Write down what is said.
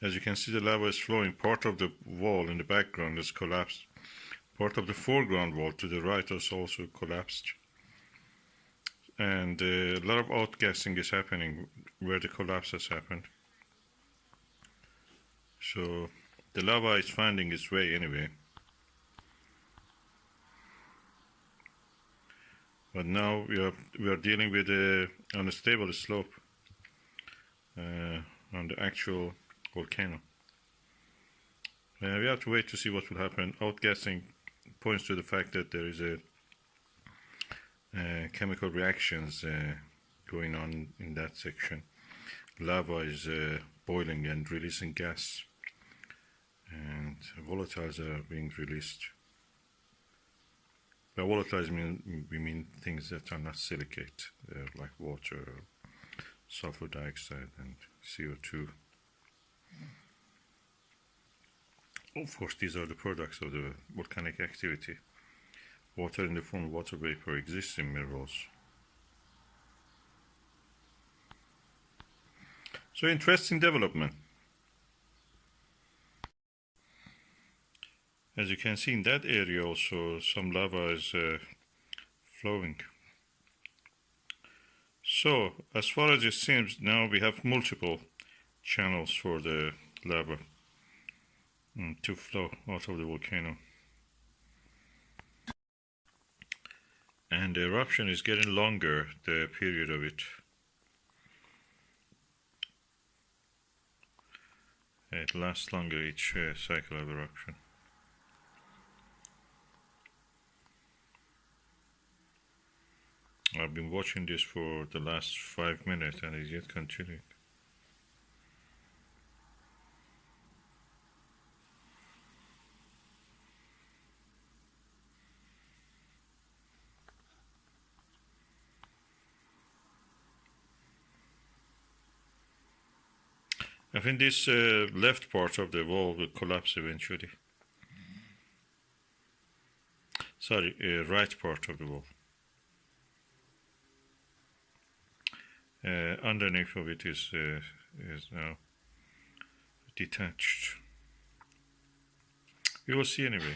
As you can see, the lava is flowing. Part of the wall in the background has collapsed. Part of the foreground wall to the right has also collapsed. And a lot of outgassing is happening where the collapse has happened. So the lava is finding its way anyway. But now we are dealing with an unstable slope on the actual volcano. We have to wait to see what will happen. Outgassing points to the fact that there is a chemical reactions going on in that section. Lava is boiling and releasing gas, and volatiles are being released. By volatiles we mean things that are not silicate, like water, sulfur dioxide, and CO2. Of course, these are the products of the volcanic activity. Water in the form of water vapor exists in minerals. So interesting development. As you can see in that area also, some lava is flowing. So, as far as it seems, now we have multiple channels for the lava to flow out of the volcano. And the eruption is getting longer, the period of it. It lasts longer each cycle of eruption. I've been watching this for the last 5 minutes and it's yet continuing. I think this left part of the wall will collapse eventually. Sorry, right part of the wall. Underneath of it is now detached. We will see anyway.